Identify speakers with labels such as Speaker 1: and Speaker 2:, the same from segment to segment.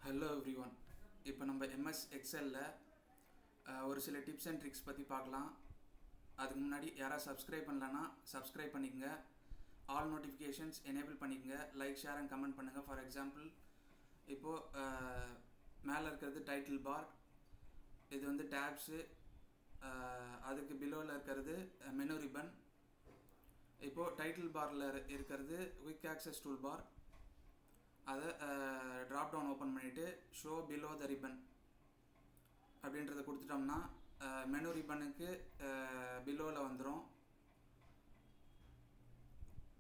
Speaker 1: Hello every one. இப்போ நம்ம MS எக்ஸலில் ஒரு சில டிப்ஸ் அண்ட் ட்ரிக்ஸ் பற்றி பார்க்கலாம். அதுக்கு முன்னாடி யாராவது சப்ஸ்கிரைப் பண்ணலன்னா சப்ஸ்கிரைப் பண்ணிக்கங்க. ஆல் நோட்டிஃபிகேஷன்ஸ் எனேபிள் பண்ணிக்கங்க. லைக், ஷேர் அண்ட் கமெண்ட் பண்ணுங்கள். ஃபார் எக்ஸாம்பிள், இப்போது மேலே இருக்கிறது டைட்டில் பார், இது வந்து டேப்ஸு, அதுக்கு பிலோவில் இருக்கிறது மெனு ரிப்பன். இப்போது டைட்டில் பாரில் இருக்கிறது குயிக் ஆக்சஸ் டூல் பார். அதை ட்ராப் டவுன் ஓப்பன் பண்ணிவிட்டு ஷோ பிலோ த ரிப்பன் அப்படின்றத கொடுத்துட்டோம்னா மெனு ரிப்பனுக்கு பிலோவில் வந்துடும்.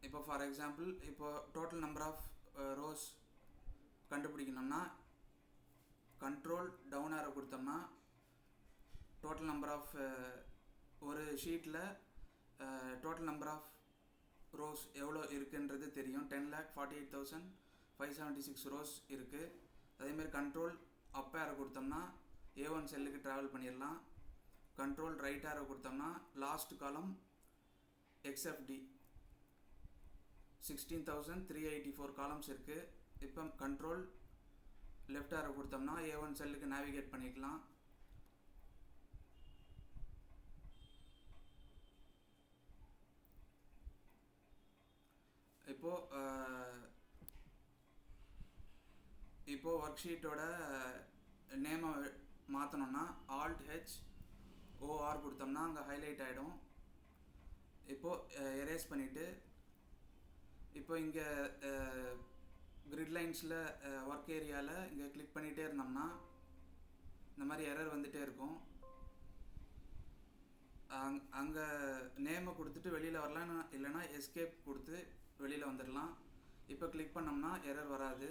Speaker 1: இப்போ ஃபார் எக்ஸாம்பிள், இப்போ டோட்டல் நம்பர் ஆஃப் ரோஸ் கண்டுபிடிக்கணும்னா கண்ட்ரோல் டவுன் ஆரோ கொடுத்தோம்னா டோட்டல் நம்பர் ஆஃப் ஒரு ஷீட்டில் டோட்டல் நம்பர் ஆஃப் ரோஸ் எவ்வளோ இருக்குன்றது தெரியும். 10,48,576 ரோஸ் இருக்குது. அதேமாதிரி கண்ட்ரோல் அப் ஆரோ கொடுத்தோம்னா A1 செல்லுக்கு ட்ராவல் பண்ணிடலாம். கண்ட்ரோல் ரைட் ஆரோ கொடுத்தோம்னா லாஸ்ட் காலம் XFD 16,384 காலம்ஸ் இருக்குது. இப்போ கண்ட்ரோல் லெஃப்ட் ஆரோ கொடுத்தோம்னா A1 செல்லுக்கு நேவிகேட் பண்ணிக்கலாம். இப்போது ஒர்க் ஷீட்டோட நேமை மாற்றணும்னா Alt+H+OR கொடுத்தோம்னா அங்கே ஹைலைட் ஆகிடும். இப்போது எரேஸ் பண்ணிவிட்டு இப்போ இங்கே கிரிட் லைன்ஸில் ஒர்க் ஏரியாவில் இங்கே கிளிக் பண்ணிகிட்டே இருந்தோம்னா இந்த மாதிரி எரர் வந்துகிட்டே இருக்கும். அங்கே நேமை கொடுத்துட்டு வெளியில் வரலாம், இல்லைனா எஸ்கேப் கொடுத்து வெளியில் வந்துடலாம். இப்போ கிளிக் பண்ணோம்னா எரர் வராது.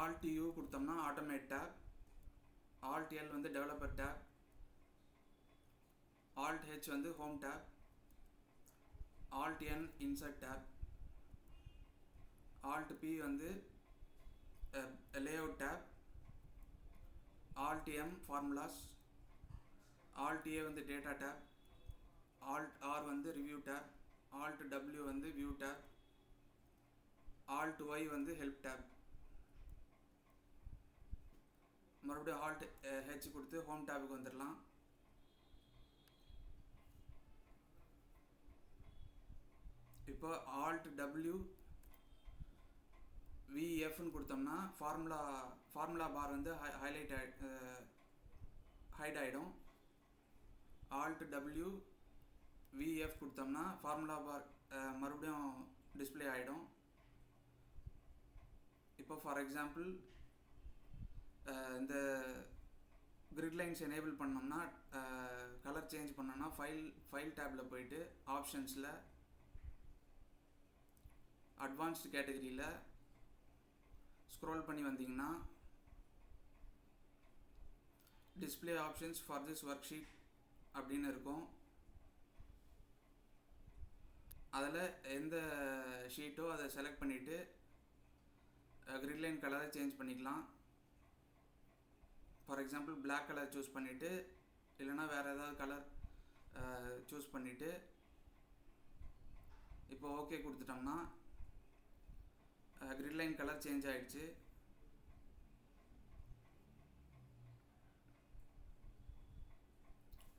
Speaker 1: Alt+U கொடுத்தோம்னா ஆட்டோமேட் டேப், Alt+L வந்து டெவலப்பர் டேப், Alt+H வந்து home tape, Alt+N insert tape, Alt+P வந்து layout tape, Alt+M formulas, Alt+A வந்து டேட்டா டேப், Alt+R வந்து ரிவ்யூ டேப், Alt+W வந்து வியூ டேப், Alt+Y வந்து ஹெல்ப் டேப். மறுபடியும் Alt+H கொடுத்து ஹோம் டேபுக்கு வந்துடலாம். இப்போ Alt+W VFன்னு கொடுத்தோம்னா ஃபார்முலா பார் வந்து ஹைட் ஆகிடும். Alt+W VF கொடுத்தோம்னா ஃபார்முலா பார் மறுபடியும் டிஸ்பிளே ஆகிடும். இப்போ ஃபார் எக்ஸாம்பிள், இந்த கிரிட் லைன்ஸ் எனேபிள் பண்ணோம்னா கலர் சேஞ்ச் பண்ணோம்னா ஃபைல் டேப்பில் போயிட்டு ஆப்ஷன்ஸில் அட்வான்ஸ்டு கேட்டகரியில் ஸ்க்ரோல் பண்ணி வந்தீங்கன்னா display options for this worksheet அப்படின்னு இருக்கும். அதில் எந்த ஷீட்டோ அதை செலக்ட் பண்ணிவிட்டு கிரிட் லைன் கலரை சேஞ்ச் பண்ணிக்கலாம். For example, black colour choose பண்ணிவிட்டு, இல்லைனா வேறு ஏதாவது கலர் சூஸ் பண்ணிவிட்டு இப்போ ஓகே கொடுத்துட்டோம்னா கிரிட் லைன் கலர் சேஞ்ச் ஆகிடுச்சு.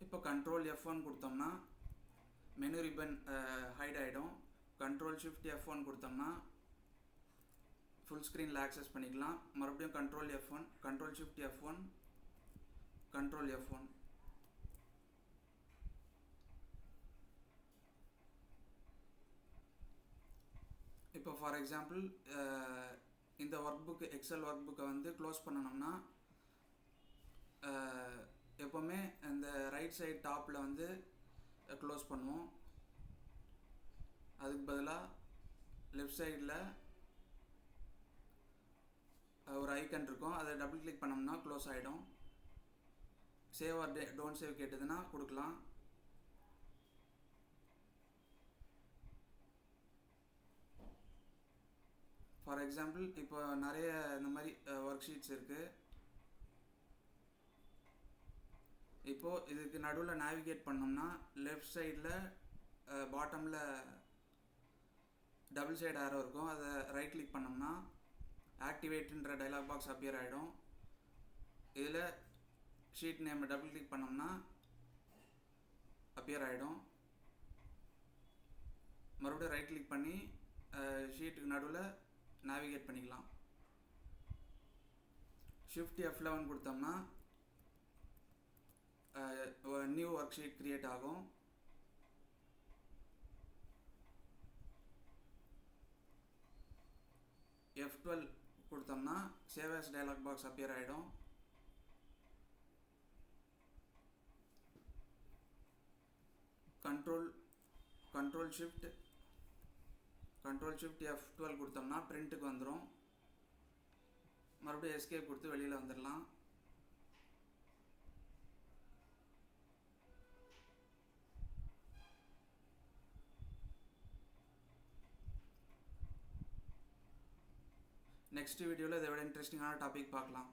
Speaker 1: இப்போ கண்ட்ரோல் F1 கொடுத்தோம்னா மெனு ரிப்பன் ஹைட் ஆகிடும். Ctrl+Shift+F1 கொடுத்தோம்னா ஃபுல் ஸ்க்ரீனில் ஆக்சஸ் பண்ணிக்கலாம். மறுபடியும் Ctrl+F1, Ctrl+Shift+F1, Ctrl+F1. இப்போ ஃபார் எக்ஸாம்பிள், இந்த ஒர்க் புக்கு எக்ஸல் ஒர்க் புக்கை வந்து க்ளோஸ் பண்ணணும்னா எப்போவுமே இந்த ரைட் சைடு டாப்பில் வந்து க்ளோஸ் பண்ணுவோம். அதுக்கு பதிலாக லெஃப்ட் சைடில் ஒரு ஐக்கன் இருக்கும், அதை டபுள் கிளிக் பண்ணோம்னா க்ளோஸ் ஆகிடும். சேவ் ஆர் டோன்ட் சேவ் கேட்டதுன்னா கொடுக்கலாம். ஃபார் எக்ஸாம்பிள், இப்போ நிறைய இந்த மாதிரி ஒர்க் ஷீட்ஸ் இருக்குது. இப்போது இதுக்கு நடுவில் நேவிகேட் பண்ணோம்னா லெஃப்ட் சைடில் பாட்டமில் டபுள் சைடு ஆரோ இருக்கும், அதை ரைட் கிளிக் பண்ணோம்னா ஆக்டிவேட்ன்ற டைலாக் பாக்ஸ் அப்பியர் ஆகிடும். இதில் ஷீட் நேம் டபுள் கிளிக் பண்ணோம்னா அப்பியர் ஆகிடும். மறுபடியும் ரைட் கிளிக் பண்ணி ஷீட்டுக்கு நடுவில் நேவிகேட் பண்ணிக்கலாம். ஷிஃப்ட் F11 கொடுத்தோம்னா நியூ ஒர்க் ஷீட் கிரியேட் ஆகும். F12 கொடுத்தோம்னா save as dialog box appear ஆகிடும். கண்ட்ரோல் ஷிஃப்ட் F12 கொடுத்தோம்னா பிரிண்ட்டுக்கு வந்துடும். மறுபடியும் எஸ்கேப் கொடுத்து வெளியில் வந்துடலாம். நெக்ஸ்ட் வீடியோவில் இதை விட இன்ட்ரெஸ்டிங்கான டாபிக் பார்க்கலாம்.